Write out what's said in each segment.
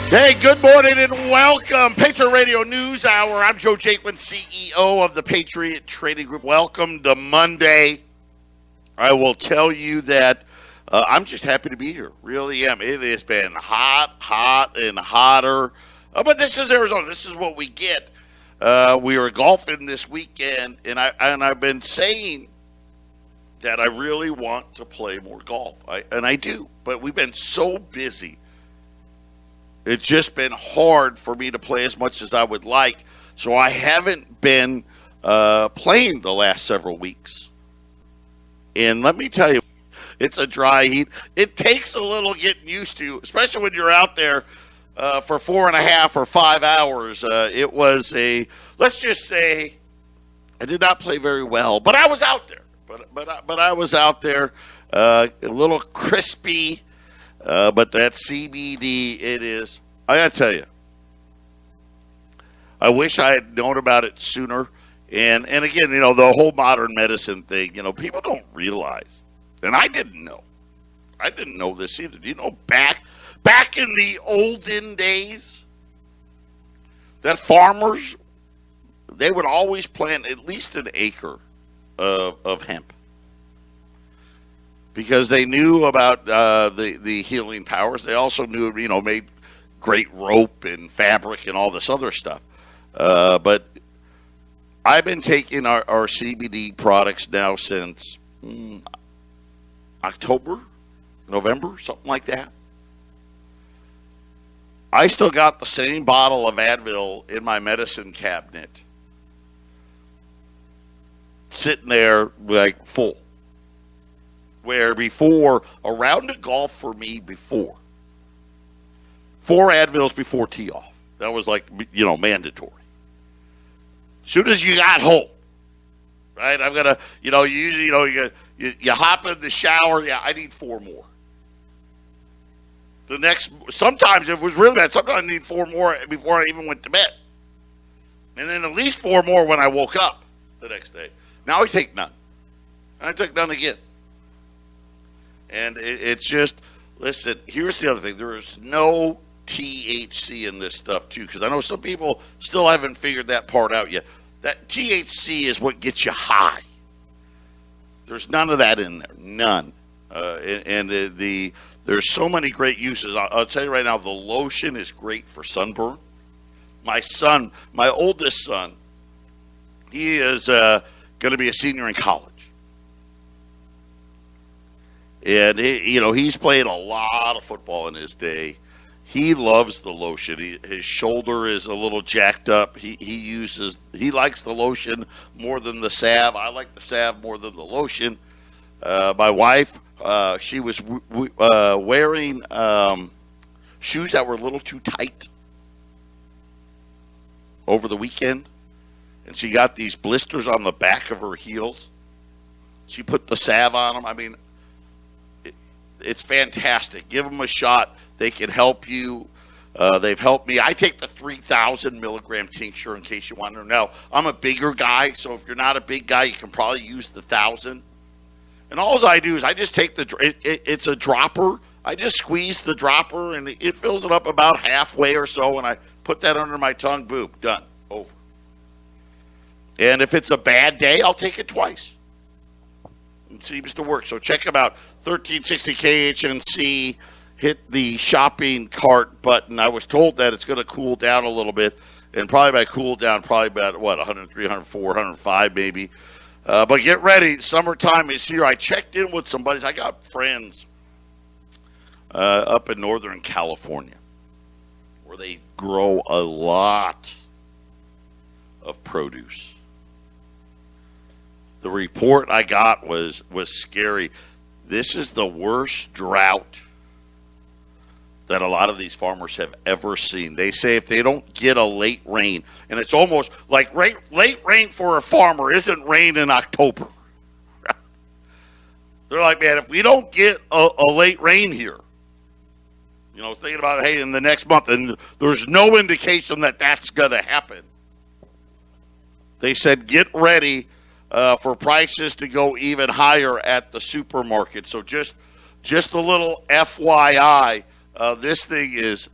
Hey, good morning and welcome. Patriot Radio News Hour. I'm Joe Jaquin, CEO of the Patriot Trading Group. Welcome to Monday. I will tell you that I'm just happy to be here. Really am. It has been hot, and hotter. But this is Arizona. This is what we get. We were golfing this weekend, and I've been saying that I really want to play more golf. And I do. But we've been so busy. It's just been hard for me to play as much as I would like, so I haven't been playing the last several weeks. And let me tell you, it's a dry heat. It takes a little getting used to, especially when you're out there for 4.5 or 5 hours. It was let's just say, I did not play very well, but I was out there. But I was out there, a little crispy. But that CBD, it is. I got to tell you, I wish I had known about it sooner. And again, the whole modern medicine thing, people don't realize. And I didn't know. I didn't know this either. Do you know back in the olden days that farmers, they would always plant at least an acre of hemp. Because they knew about the healing powers. They also knew, made great rope and fabric and all this other stuff. But I've been taking our CBD products now since October, November, something like that. I still got the same bottle of Advil in my medicine cabinet, sitting there like full. Where before, a round of golf for me before, 4 Advils before tee off. That was like, mandatory. As soon as you got home, right? I'm going to, you hop in the shower. Yeah, I need 4 more. Sometimes if it was really bad, sometimes I need 4 more before I even went to bed. And then at least 4 more when I woke up the next day. Now I take none. I took none again. And it's just, listen, here's the other thing. There is no THC in this stuff, too, because I know some people still haven't figured that part out yet. That THC is what gets you high. There's none of that in there. None. There's so many great uses. I'll tell you right now, the lotion is great for sunburn. My oldest son, he is going to be a senior in college. And, he's played a lot of football in his day. He loves the lotion. His shoulder is a little jacked up. He likes the lotion more than the salve. I like the salve more than the lotion. My wife, she was wearing shoes that were a little too tight over the weekend. And she got these blisters on the back of her heels. She put the salve on them. I mean, it's fantastic. Give them a shot. They can help you. They've helped me. I take the 3,000 milligram tincture in case you want to know. Now, I'm a bigger guy, so if you're not a big guy, you can probably use the 1,000. And all I do is I just take it's a dropper. I just squeeze the dropper, and it fills it up about halfway or so, and I put that under my tongue. Boom, done, over. And if it's a bad day, I'll take it twice. It seems to work. So check them out. 1360 KHNC. Hit the shopping cart button. I was told that it's going to cool down a little bit. And probably by cool down, probably about, 103, 104, 105 maybe. But get ready. Summertime is here. I checked in with some buddies. I got friends up in Northern California where they grow a lot of produce. The report I got was scary. This is the worst drought that a lot of these farmers have ever seen. They say if they don't get a late rain, and it's almost like late rain for a farmer isn't rain in October. They're like, man, if we don't get a late rain here, thinking about, hey, in the next month, and there's no indication that that's going to happen. They said get ready for prices to go even higher at the supermarket. So just a little FYI, this thing is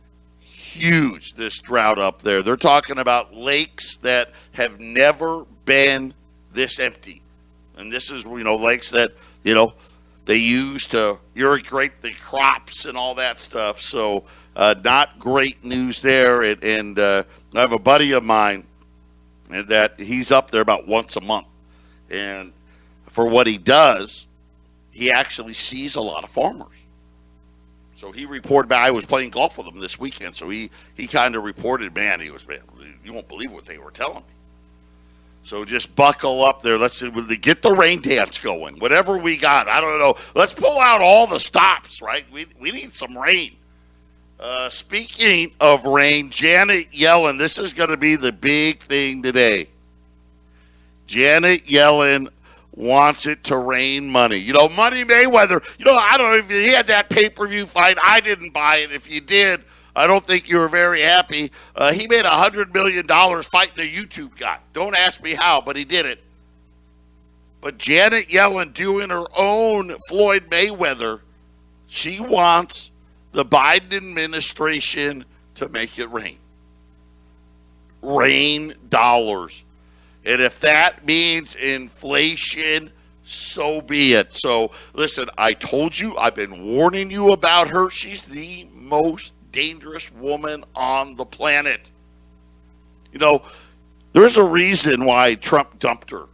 huge, this drought up there. They're talking about lakes that have never been this empty. And this is, lakes that, they use to irrigate the crops and all that stuff. So not great news there. And I have a buddy of mine that he's up there about once a month. And for what he does, he actually sees a lot of farmers. So he reported back. I was playing golf with him this weekend, so he kind of reported, man, you won't believe what they were telling me. So just buckle up there. Let's get the rain dance going. Whatever we got, I don't know. Let's pull out all the stops, right? We need some rain. Speaking of rain, Janet Yellen, this is going to be the big thing today. Janet Yellen wants it to rain money. Money Mayweather, I don't know if he had that pay-per-view fight. I didn't buy it. If you did, I don't think you were very happy. He made $100 million fighting a YouTube guy. Don't ask me how, but he did it. But Janet Yellen doing her own Floyd Mayweather, she wants the Biden administration to make it rain. Rain dollars. And if that means inflation, so be it. So, listen, I told you, I've been warning you about her. She's the most dangerous woman on the planet. There's a reason why Trump dumped her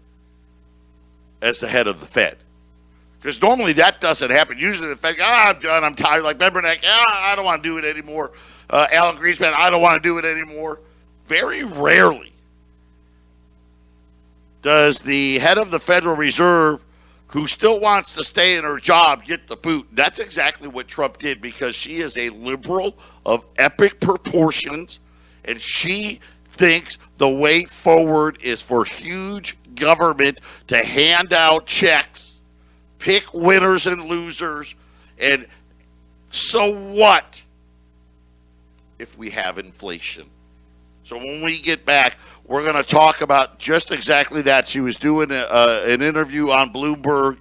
as the head of the Fed. Because normally that doesn't happen. Usually the Fed, I'm done, I'm tired. Like Beberneck, I don't want to do it anymore. Alan Greenspan, I don't want to do it anymore. Very rarely does the head of the Federal Reserve, who still wants to stay in her job, get the boot. That's exactly what Trump did, because she is a liberal of epic proportions, and she thinks the way forward is for huge government to hand out checks, pick winners and losers, and so what if we have inflation? So when we get back, we're going to talk about just exactly that. She was doing an interview on Bloomberg.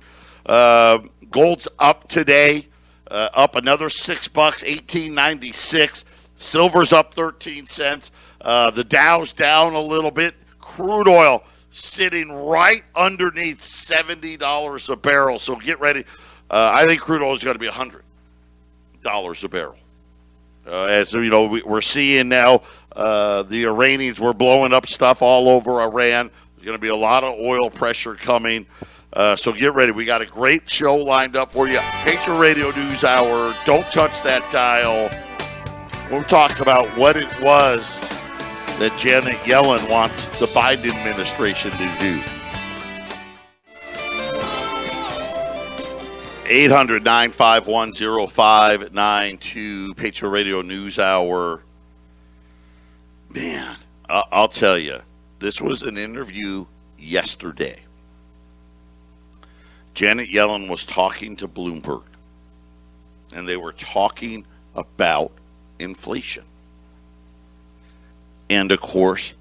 Gold's up today, up another $6, $18.96. Silver's up 13 cents. The Dow's down a little bit. Crude oil sitting right underneath $70 a barrel. So get ready. I think crude oil is going to be $100 a barrel. As you know, we're seeing now the Iranians were blowing up stuff all over Iran. There's going to be a lot of oil pressure coming. So get ready. We got a great show lined up for you. Patriot Radio News Hour. Don't touch that dial. We'll talk about what it was that Janet Yellen wants the Biden administration to do. 800-951-0592, Patriot Radio News Hour. Man, I'll tell you, this was an interview yesterday. Janet Yellen was talking to Bloomberg, and they were talking about inflation. And, of course,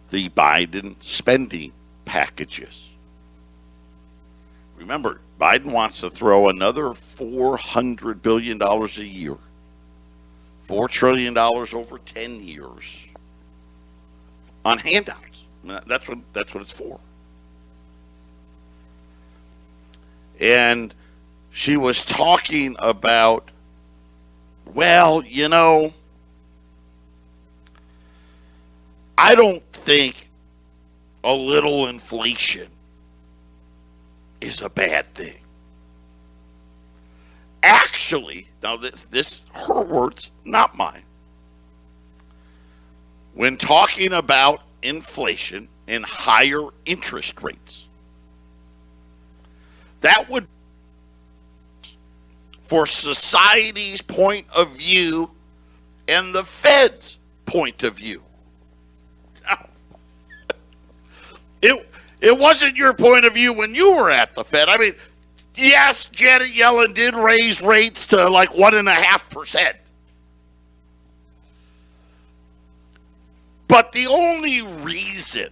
the Biden spending packages. Remember, Biden wants to throw another $400 billion a year, $4 trillion over 10 years on handouts. That's what it's for. And she was talking about, well, I don't think a little inflation is a bad thing. Actually, now this her words, not mine. When talking about inflation and higher interest rates, that would, for society's point of view and the Fed's point of view. It wasn't your point of view when you were at the Fed. I mean, yes, Janet Yellen did raise rates to like 1.5%. But the only reason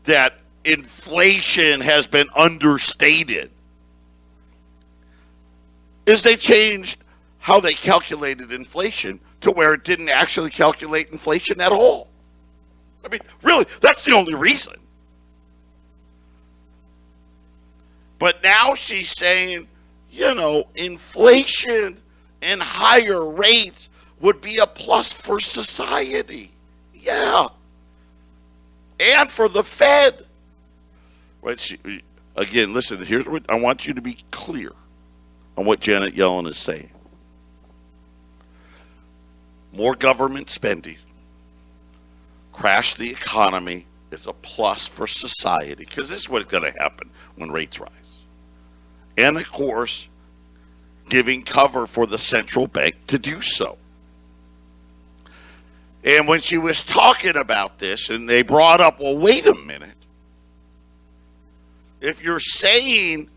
that inflation has been understated is they changed how they calculated inflation to where it didn't actually calculate inflation at all. I mean, really, that's the only reason. But now she's saying, inflation and higher rates would be a plus for society. Yeah. And for the Fed. Right? Again, listen, here's what I want you to be clear on what Janet Yellen is saying. More government spending, crash the economy is a plus for society, because this is what's going to happen when rates rise. And, of course, giving cover for the central bank to do so. And when she was talking about this, and they brought up, well, wait a minute. If you're saying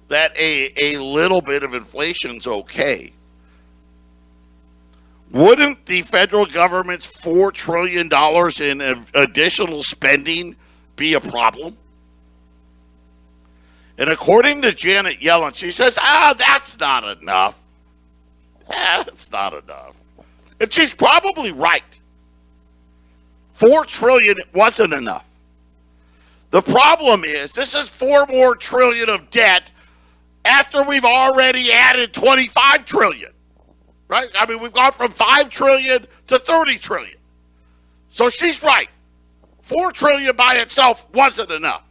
that a little bit of inflation's okay, wouldn't the federal government's $4 trillion in additional spending be a problem? And according to Janet Yellen, she says, that's not enough. That's not enough. And she's probably right. $4 trillion wasn't enough. The problem is, this is $4 more trillion of debt after we've already added $25 trillion. Right? I mean, we've gone from $5 trillion to $30 trillion. So she's right. $4 trillion by itself wasn't enough.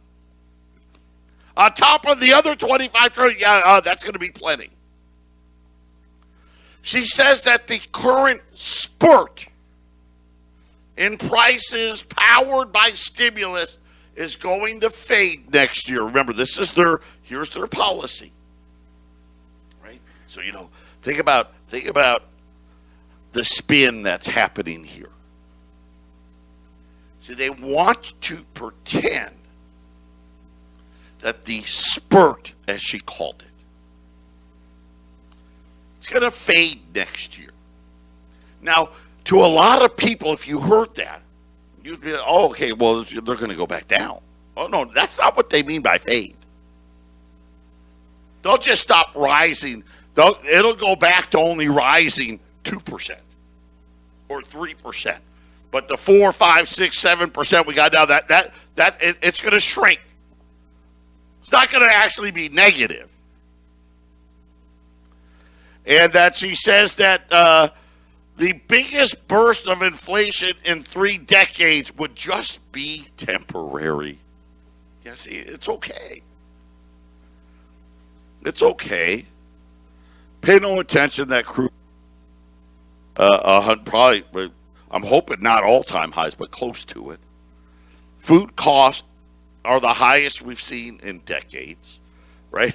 On top of the other $25 trillion, that's going to be plenty. She says that the current spurt in prices powered by stimulus is going to fade next year. Remember, here's their policy. Right? So, think about the spin that's happening here. See, they want to pretend that the spurt, as she called it, it's going to fade next year. Now, to a lot of people, if you heard that, you'd be like, oh, okay, well, they're going to go back down. Oh, no, that's not what they mean by fade. They'll just stop rising. It'll go back to only rising 2% or 3%. But the 4, 5, 6, 7% we got now, it's going to shrink. It's not going to actually be negative. And that she says that the biggest burst of inflation in 3 decades would just be temporary. Yeah, see, it's okay. It's okay. Pay no attention to that crude. Probably, I'm hoping not all-time highs, but close to it. Food costs are the highest we've seen in decades, right?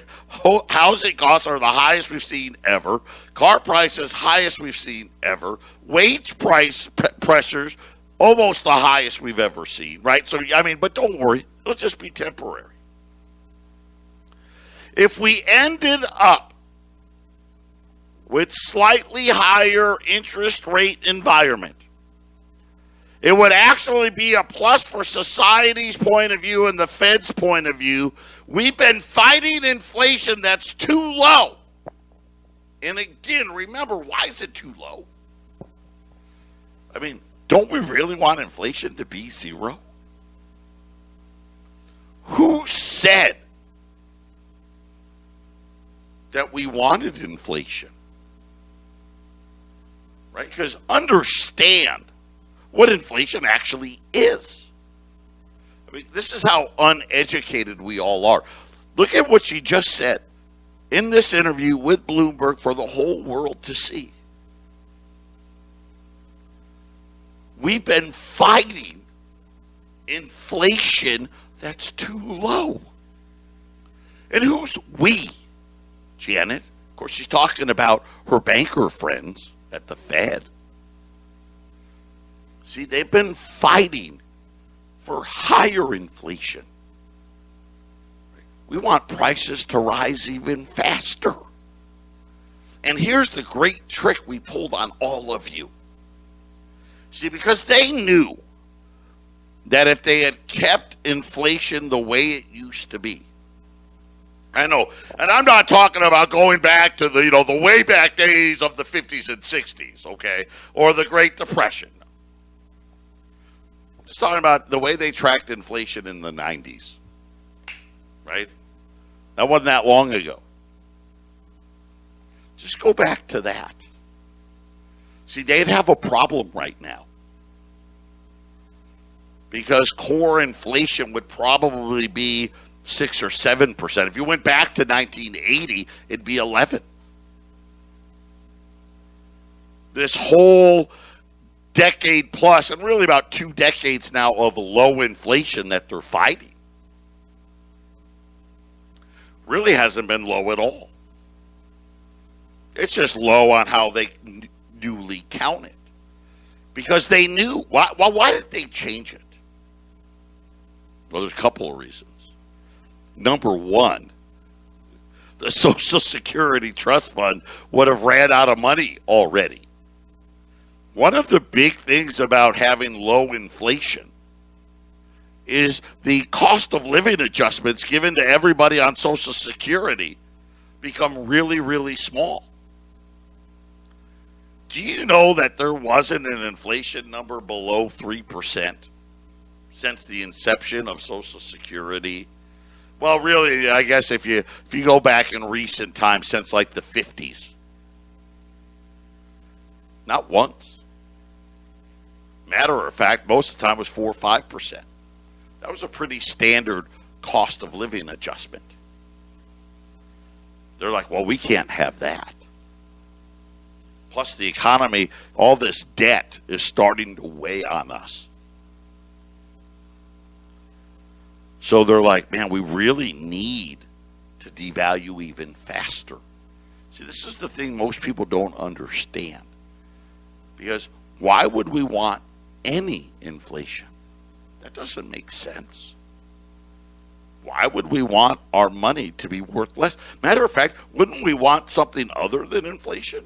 Housing costs are the highest we've seen ever. Car prices, highest we've seen ever. Wage price pressures, almost the highest we've ever seen, right? So, but don't worry. It'll just be temporary. If we ended up with slightly higher interest rate environment, it would actually be a plus for society's point of view and the Fed's point of view. We've been fighting inflation that's too low. And again, remember, why is it too low? Don't we really want inflation to be 0? Who said that we wanted inflation? Right? Because understand what inflation actually is. This is how uneducated we all are. Look at what she just said in this interview with Bloomberg for the whole world to see. We've been fighting inflation that's too low. And who's we? Janet. Of course, she's talking about her banker friends at the Fed. See, they've been fighting for higher inflation. We want prices to rise even faster. And here's the great trick we pulled on all of you. See, because they knew that if they had kept inflation the way it used to be, I know. And I'm not talking about going back to the way back days of the 50s and 60s, okay? Or the Great Depression. Just talking about the way they tracked inflation in the 90s. Right? That wasn't that long ago. Just go back to that. See, they'd have a problem right now. Because core inflation would probably be 6 or 7%. If you went back to 1980, it'd be 11. This whole decade plus, and really about 2 decades now of low inflation that they're fighting, really hasn't been low at all. It's just low on how they newly count it. Because they knew. Why did they change it? Well, there's a couple of reasons. Number one, the Social Security Trust Fund would have ran out of money already. One of the big things about having low inflation is the cost of living adjustments given to everybody on Social Security become really, really small. Do you know that there wasn't an inflation number below 3% since the inception of Social Security? Well, really, I guess if you go back in recent times, since like the 50s. Not once. Matter of fact, most of the time it was 4 or 5%. That was a pretty standard cost of living adjustment. They're like, well, we can't have that. Plus the economy, all this debt is starting to weigh on us. So they're like, man, we really need to devalue even faster. See, this is the thing most people don't understand. Because why would we want any inflation? That doesn't make sense. Why would we want our money to be worth less? Matter of fact, wouldn't we want something other than inflation?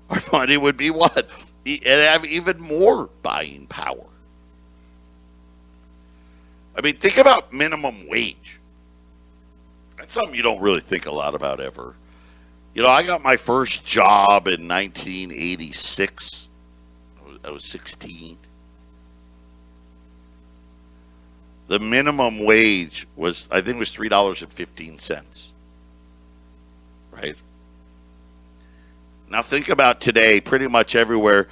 Our money would be what? It'd have even more buying power. I mean, think about minimum wage. That's something you don't really think a lot about ever. I got my first job in 1986. I was 16. The minimum wage was, I think it was $3.15. Right? Now think about today, pretty much everywhere.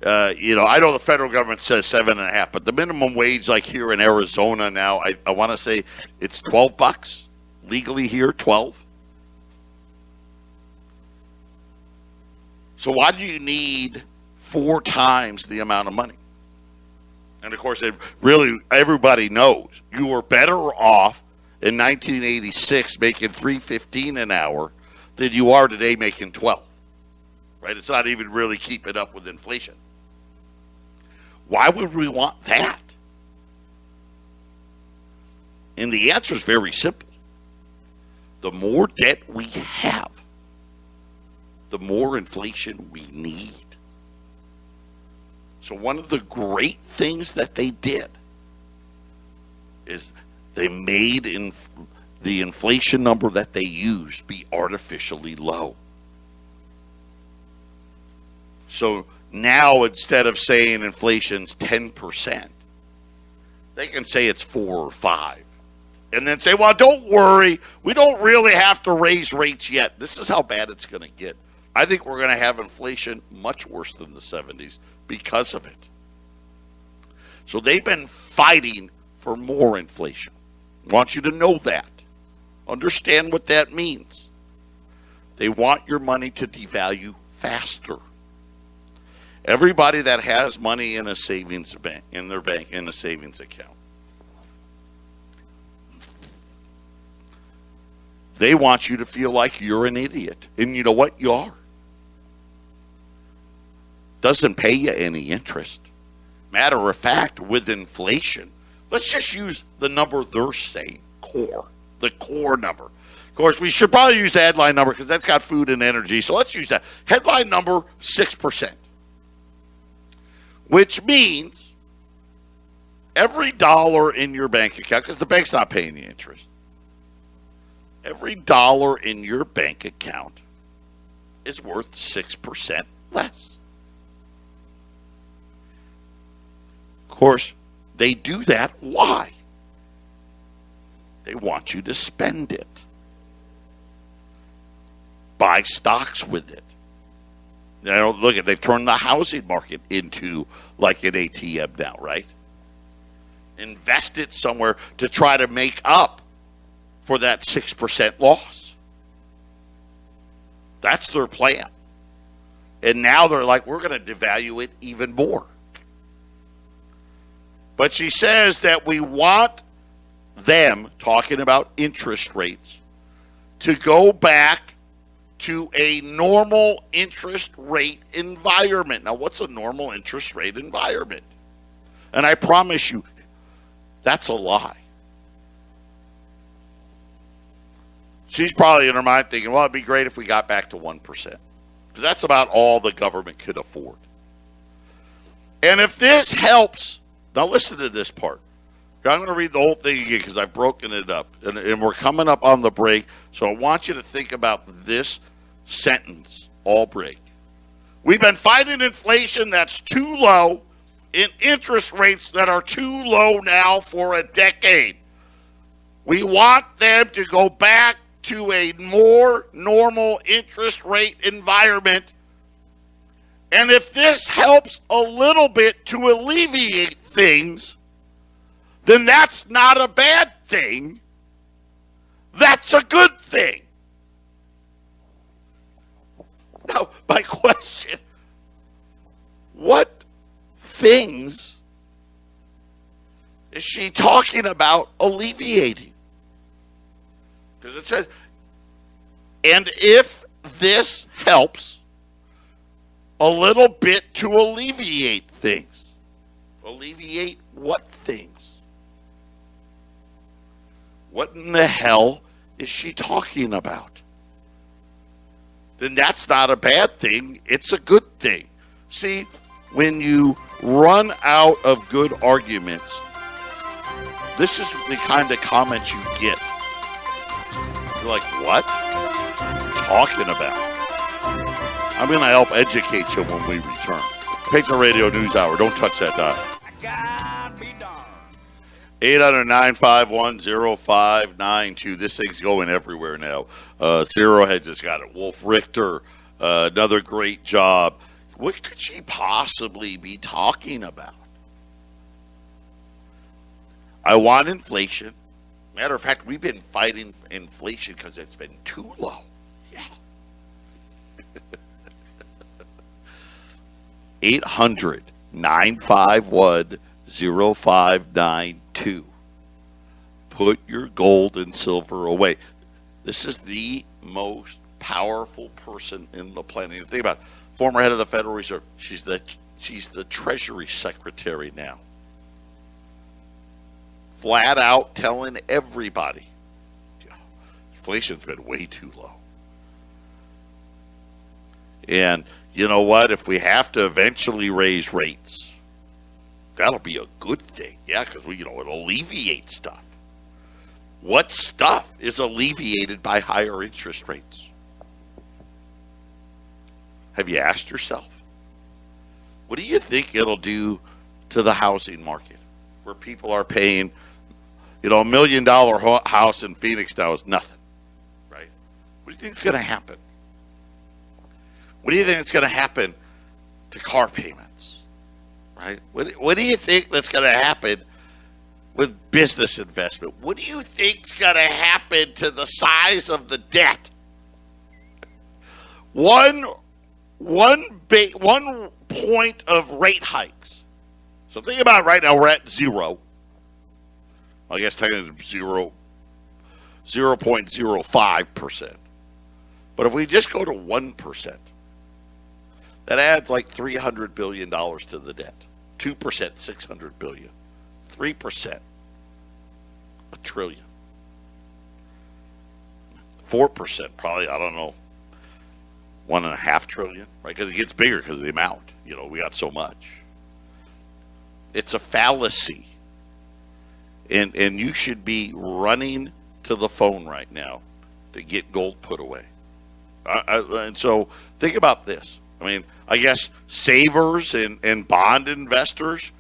I know the federal government says 7.5, but the minimum wage, like here in Arizona now, I want to say it's $12 legally here, 12. So why do you need 4 times the amount of money? And of course, everybody knows you were better off in 1986 making $3.15 an hour than you are today making 12. Right? It's not even really keeping up with inflation. Why would we want that? And the answer is very simple. The more debt we have, the more inflation we need. So one of the great things that they did is they made the inflation number that they used be artificially low. So now instead of saying inflation's 10%, they can say it's 4 or 5. And then say, well, don't worry, we don't really have to raise rates yet. This is how bad it's going to get. I think we're going to have inflation much worse than the 70s because of it. So they've been fighting for more inflation. I want you to know that. Understand what that means. They want your money to devalue faster. Everybody that has money in a savings bank, in a savings account, they want you to feel like you're an idiot. And you know what? You are. Doesn't pay you any interest. Matter of fact, with inflation, let's just use the number they're saying, core. The core number. Of course, we should probably use the headline number because that's got food and energy. So let's use that. Headline number, 6%. Which means every dollar in your bank account, because the bank's not paying the interest, every dollar in your bank account is worth 6% less. Of course, they do that. Why? They want you to spend it. Buy stocks with it. Now, look at, they've turned the housing market into like an ATM now, right? Invest it somewhere to try to make up for that 6% loss. That's their plan. And now they're like, we're going to devalue it even more. But she says that we want them, talking about interest rates, to go back to a normal interest rate environment. Now, what's a normal interest rate environment? And I promise you, that's a lie. She's probably in her mind thinking, well, it'd be great if we got back to 1%. Because that's about all the government could afford. And if this helps, now listen to this part. I'm going to read the whole thing again because I've broken it up. And we're coming up on the break, so I want you to think about this sentence all break. We've been fighting inflation that's too low in interest rates that are too low now for a decade. We want them to go back to a more normal interest rate environment. And if this helps a little bit to alleviate things, then that's not a bad thing. That's a good thing. Now, my question, what things is she talking about alleviating? Because it says, and if this helps a little bit to alleviate things. Alleviate what things? What in the hell is she talking about? Then that's not a bad thing. It's a good thing. See, when you run out of good arguments, this is the kind of comments you get. You're like, what? What are you talking about? I'm going to help educate you when we return. Patriot Radio News Hour. Don't touch that dial. 800-951-0592. This thing's going everywhere now. Zero Head just got it. Wolf Richter, another great job. What could she possibly be talking about? I want inflation. Matter of fact, we've been fighting inflation because it's been too low. Yeah. 800-951-0592. Put your gold and silver away. This is the most powerful person in the planet. Think about it. Former head of the Federal Reserve. She's the Treasury Secretary now. Flat out telling everybody, inflation's been way too low. And you know what? If we have to eventually raise rates, that'll be a good thing. Yeah, because it'll alleviate stuff. What stuff is alleviated by higher interest rates? Have you asked yourself? What do you think it'll do to the housing market, where people are paying, $1 million house in Phoenix now is nothing, right? What do you think is going to happen? What do you think is going to happen to car payments, right? What do you think that's going to happen with business investment? What do you think is going to happen to the size of the debt? One point of rate hikes. So think about it right now. We're at 0. I guess technically 0.05%. But if we just go to 1%, that adds like $300 billion to the debt. 2%, $600 billion. 3%, $1 trillion. 4%, probably, I don't know, $1.5 trillion, right? Because it gets bigger because of the amount. We got so much. It's a fallacy. And you should be running to the phone right now to get gold put away. And so think about this. I mean, I guess savers and bond investors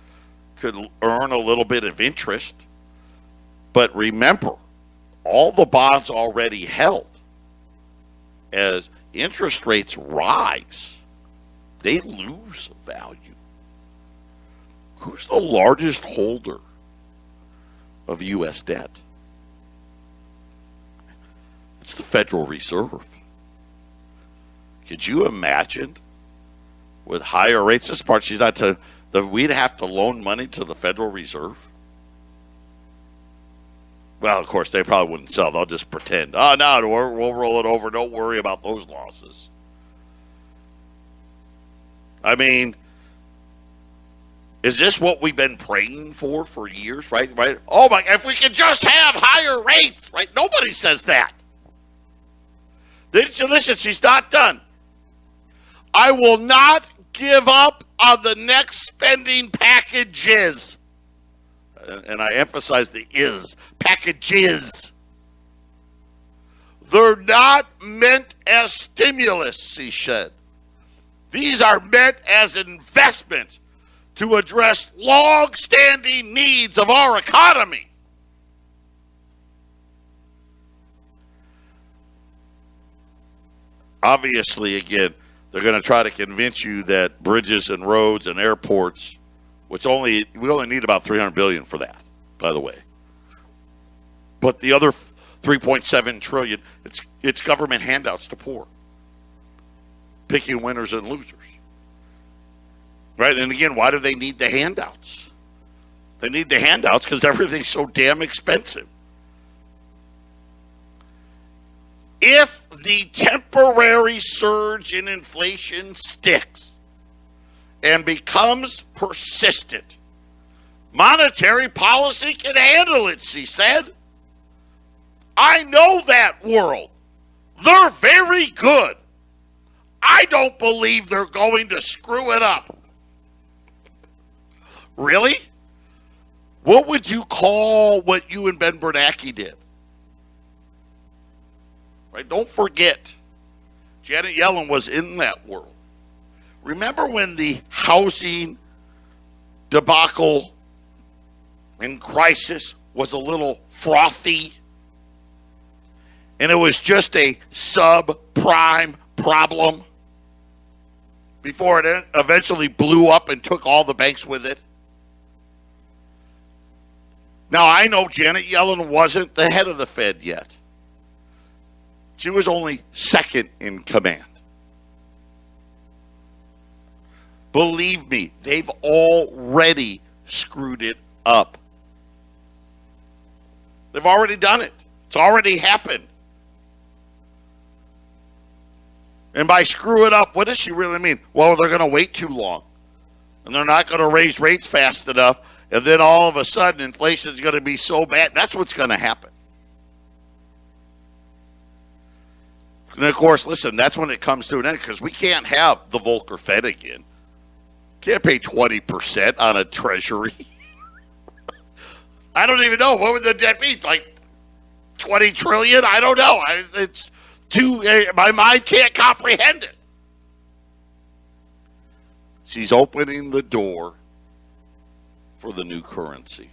could earn a little bit of interest. But remember, all the bonds already held, as interest rates rise, they lose value. Who's the largest holder of U.S. debt? It's the Federal Reserve. Could you imagine with higher rates? This part she's not to that we'd have to loan money to the Federal Reserve. Well, of course, they probably wouldn't sell. They'll just pretend. Oh, no, we'll roll it over. Don't worry about those losses. I mean, is this what we've been praying for years, right? Oh, my, if we could just have higher rates, right? Nobody says that. Listen, she's not done. I will not give up on the next spending packages. And I emphasize the is. Packages. They're not meant as stimulus, she said. These are meant as investments to address long-standing needs of our economy. Obviously, again, they're going to try to convince you that bridges and roads and airports, we only need about $300 billion for that, by the way. But the other $3.7 trillion, it's government handouts to poor, picking winners and losers. Right? And again, why do they need the handouts? They need the handouts because everything's so damn expensive. If the temporary surge in inflation sticks and becomes persistent, monetary policy can handle it, she said. I know that world. They're very good. I don't believe they're going to screw it up. Really? What would you call what you and Ben Bernanke did? Right? Don't forget, Janet Yellen was in that world. Remember when the housing debacle and crisis was a little frothy? And it was just a subprime problem before it eventually blew up and took all the banks with it? Now, I know Janet Yellen wasn't the head of the Fed yet. She was only second in command. Believe me, they've already screwed it up. They've already done it. It's already happened. And by screw it up, what does she really mean? Well, they're going to wait too long. And they're not going to raise rates fast enough. And then all of a sudden, inflation is going to be so bad. That's what's going to happen. And of course, listen, that's when it comes to an end, because we can't have the Volcker Fed again. Can't pay 20% on a treasury. I don't even know. What would the debt be? Like 20 trillion? I don't know. It's too, my mind can't comprehend it. She's opening the door for the new currency.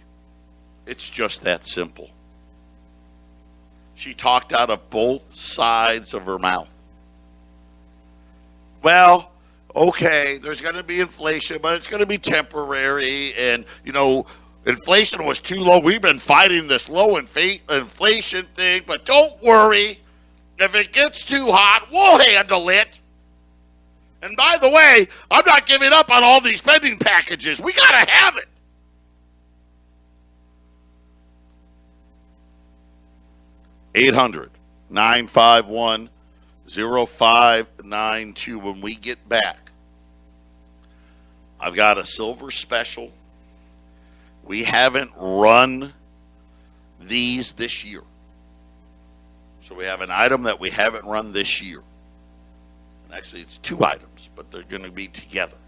It's just that simple. She talked out of both sides of her mouth. Well, okay, there's going to be inflation, but it's going to be temporary. And, inflation was too low. We've been fighting this low inflation thing, but don't worry. If it gets too hot, we'll handle it. And by the way, I'm not giving up on all these spending packages. We got to have it. $800-951-0592. When we get back, I've got a silver special. We haven't run these this year. So we have an item that we haven't run this year. And actually, it's two items, but they're going to be together.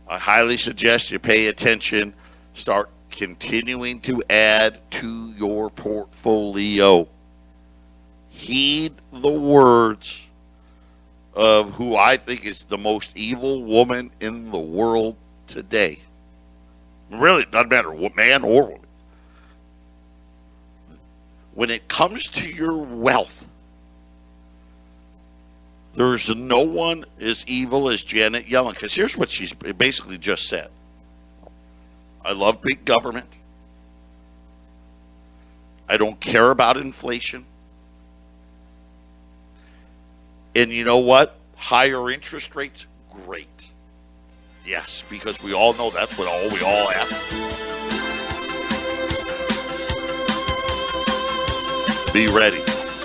I highly suggest you pay attention, start continuing to add to your portfolio. heed the words of who I think is the most evil woman in the world today. Really, it doesn't matter what man or woman. When it comes to your wealth, there's no one as evil as Janet Yellen. Because here's what she's basically just said. I love big government. I don't care about inflation. And you know what? Higher interest rates, great. Yes, because we all know that's what we all ask. Be ready.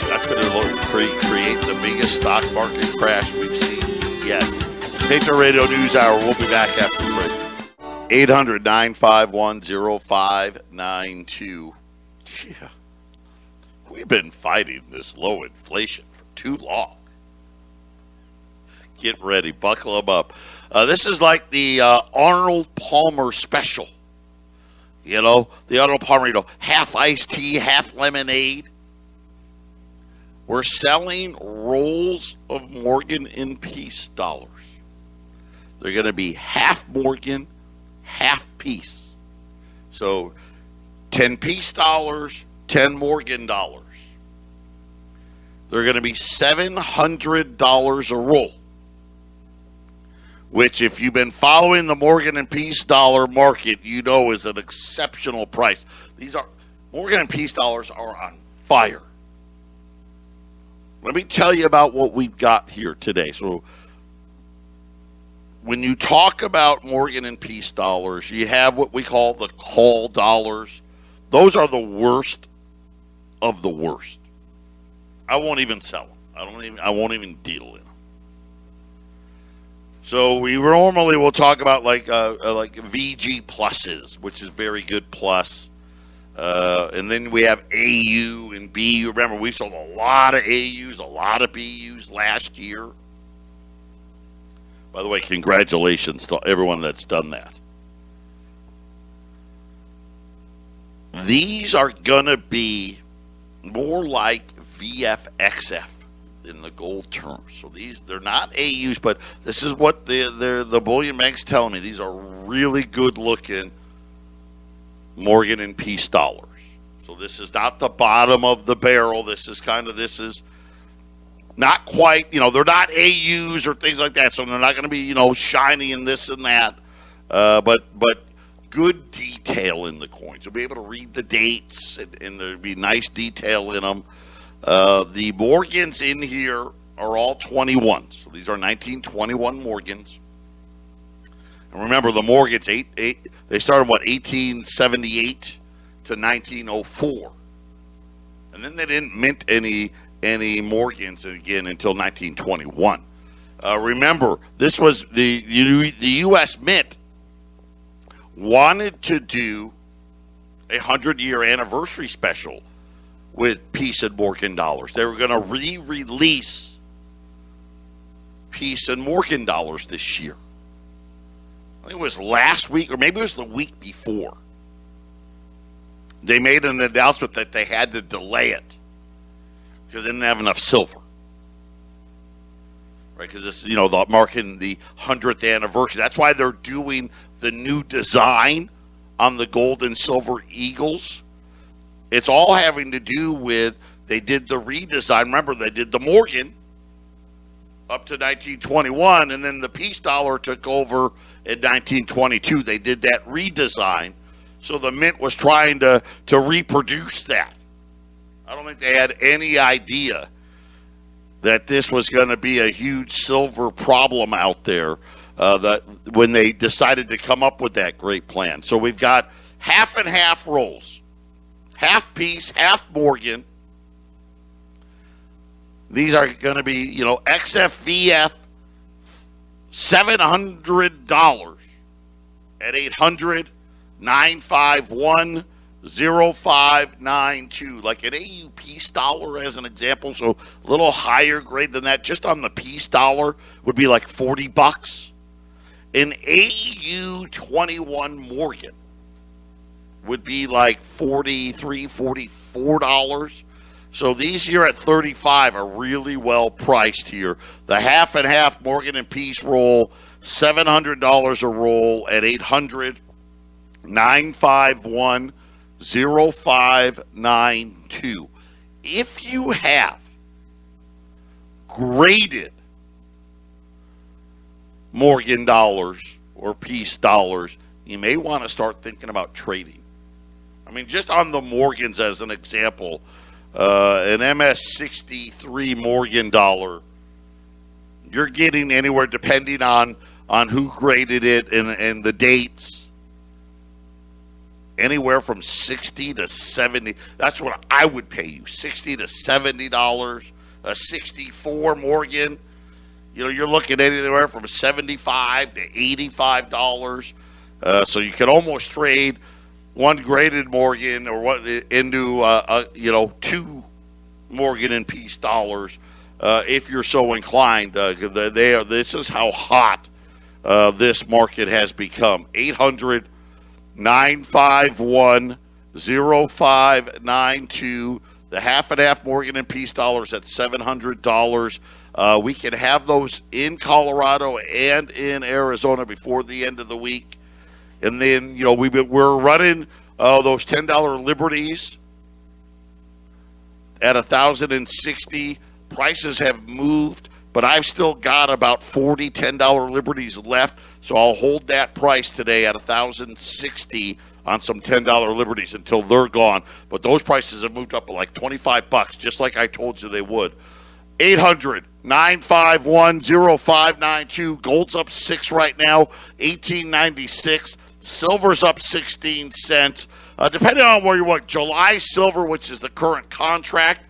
That's going to create the biggest stock market crash we've seen yet. Patriot Radio News Hour. We'll be back after the break. 800-951-0592. Yeah. We've been fighting this low inflation for too long. Get ready. Buckle them up. This is like the Arnold Palmer special. You know, the Arnold Palmer, half iced tea, half lemonade. We're selling rolls of Morgan in Peace dollars. They're going to be half Morgan, half Peace. So 10 Peace dollars, 10 Morgan dollars. They're going to be $700 a roll, which if you've been following the Morgan and Peace dollar market, you know is an exceptional price. Morgan and Peace dollars are on fire. Let me tell you about what we've got here today. So when you talk about Morgan and Peace dollars, you have what we call the call dollars. Those are the worst of the worst. I won't even sell them. I won't even deal in them. So we normally will talk about like VG pluses, which is very good plus. And then we have AU and BU. Remember, we sold a lot of AUs, a lot of BUs last year. By the way, congratulations to everyone that's done that. These are going to be more like VFXF in the gold terms. So they're not AUs, but this is what the bullion bank's telling me. These are really good looking Morgan and Peace dollars. So this is not the bottom of the barrel. This is not quite, they're not AUs or things like that. So they're not going to be, shiny and this and that. But good detail in the coins. You'll be able to read the dates and there'll be nice detail in them. The Morgans in here are all 21s. So these are 1921 Morgans. And remember, the Morgans, they started, 1878 to 1904. And then they didn't mint any Morgans again until 1921. Remember, this was the U.S. Mint wanted to do a 100-year anniversary special with Peace and Morgan dollars. They were going to re-release Peace and Morgan dollars this year. I think it was last week, or maybe it was the week before. They made an announcement that they had to delay it because they didn't have enough silver. Right? Because this, marking the 100th anniversary. That's why they're doing the new design on the gold and silver eagles. It's all having to do with, they did the redesign. Remember, they did the Morgan up to 1921, and then the Peace dollar took over in 1922. They did that redesign, so the Mint was trying to reproduce that. I don't think they had any idea that this was going to be a huge silver problem out there that when they decided to come up with that great plan. So we've got half and half rolls, half Peace, half Morgan. These are going to be, XFVF $700 at 800-951-0592. Like an AU Peace dollar as an example, so a little higher grade than that. Just on the Peace dollar would be like $40. An AU 21 Morgan would be like $43, $44. So these here at 35 are really well priced here. The half and half Morgan and Peace roll, $700 a roll at 800-951-0592. If you have graded Morgan dollars or Peace dollars, you may want to start thinking about trading. I mean, just on the Morgans as an example, an MS-63 Morgan dollar, you're getting anywhere, depending on who graded it and the dates, anywhere from $60 to $70. That's what I would pay you, $60 to $70. A 64 Morgan, you're looking at anywhere from $75 to $85. So you could almost trade one graded Morgan or one into two Morgan and Peace dollars if you're so inclined. This is how hot this market has become. 800-951-0592. The half and half Morgan and Peace dollars at $700. We can have those in Colorado and in Arizona before the end of the week. And then, we're running those $10 Liberties at $1,060. Prices have moved, but I've still got about 40 $10 Liberties left, so I'll hold that price today at $1,060 on some $10 Liberties until they're gone. But those prices have moved up to like $25, just like I told you they would. 800-951-0592. Gold's up 6 right now, $18.96. Silver's up 16 cents. Depending on where you want, July silver, which is the current contract,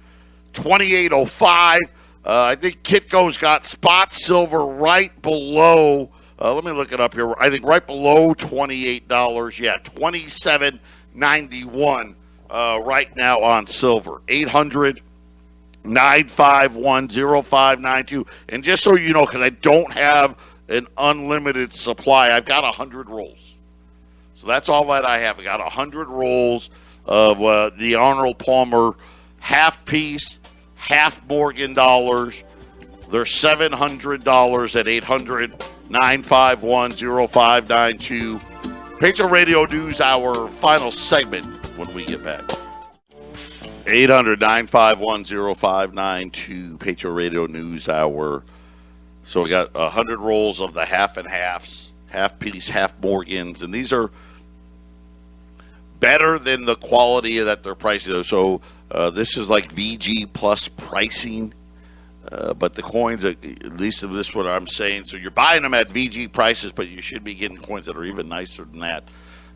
$28.05. I think Kitco's got spot silver right below. Let me look it up here. I think right below $28. Yeah, $27.91 right now on silver. 800-951-0592. And just so you know, because I don't have an unlimited supply, I've got 100 rolls. So that's all that I have. I got 100 rolls of the Arnold Palmer half piece, half Morgan dollars. They're $700 at 800-951-0592. Patriot Radio News Hour, final segment when we get back. 800-951-0592. Patriot Radio News Hour. So we got 100 rolls of the half and halves, half piece, half Morgans, and these are better than the quality that they're pricing. So this is like VG plus pricing, but the coins, at least this is what I'm saying. So you're buying them at VG prices, but you should be getting coins that are even nicer than that.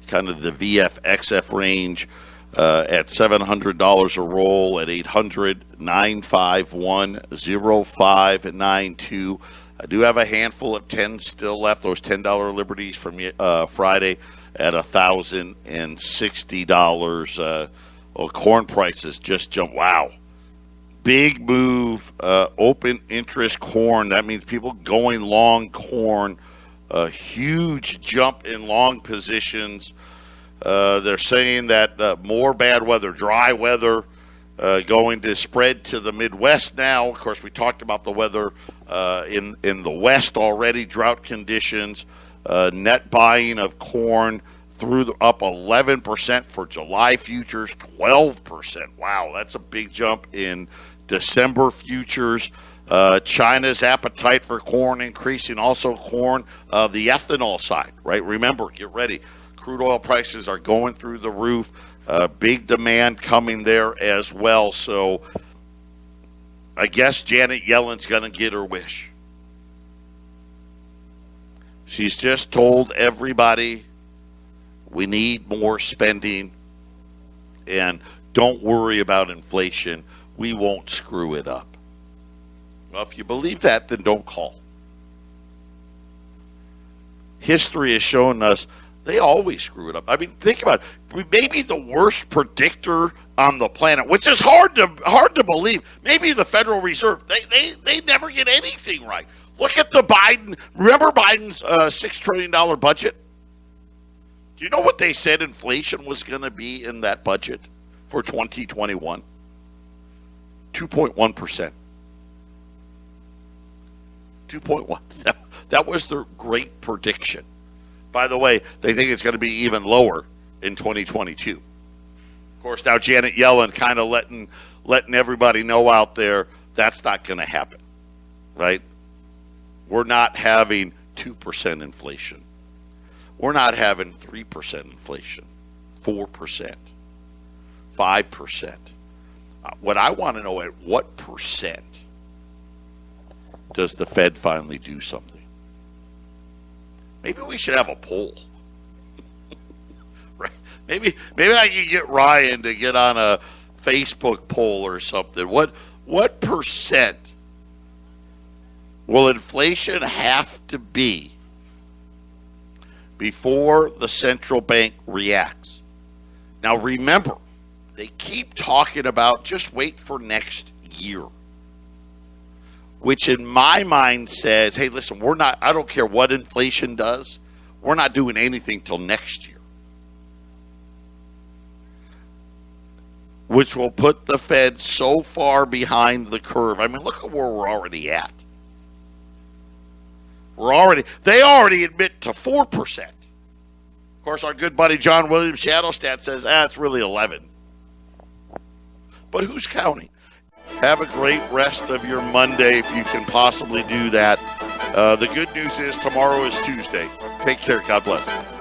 Kind of the VF, XF range at $700 a roll at 800-951-0592. I do have a handful of 10 still left, those $10 Liberties from Friday at $1,060. Corn prices just jumped. Wow. Big move. Open interest corn. That means people going long corn. A huge jump in long positions. They're saying that more bad weather, dry weather, going to spread to the Midwest now. Of course, we talked about the weather in the West already, drought conditions. Net buying of corn up 11% for July futures, 12%. Wow, that's a big jump in December futures. China's appetite for corn increasing. Also corn, the ethanol side, right? Remember, get ready. Crude oil prices are going through the roof. Big demand coming there as well. So I guess Janet Yellen's going to get her wish. She's just told everybody we need more spending and don't worry about inflation. We won't screw it up. Well, if you believe that, then don't call. History has shown us they always screw it up. I mean, think about it. We may be the worst predictor on the planet, which is hard to believe. Maybe the Federal Reserve, they never get anything right. Look at the Biden. Remember Biden's $6 trillion budget? Do you know what they said inflation was going to be in that budget for 2021? 2.1%. 2.1. That was their great prediction. By the way, they think it's going to be even lower in 2022. Of course, now Janet Yellen kind of letting everybody know out there that's not going to happen, right? We're not having 2% inflation. We're not having 3% inflation, 4%, 5%. What I want to know, at what percent does the Fed finally do something? Maybe we should have a poll. Right? Maybe I can get Ryan to get on a Facebook poll or something. What percent will inflation have to be before the central bank reacts? Now remember, they keep talking about just wait for next year, which in my mind says, hey, listen, I don't care what inflation does, we're not doing anything till next year, which will put the Fed so far behind the curve. I mean, look at where we're already at. They already admit to 4%. Of course, our good buddy John Williams Shadowstat says, it's really 11. But who's counting? Have a great rest of your Monday if you can possibly do that. The good news is tomorrow is Tuesday. Take care. God bless.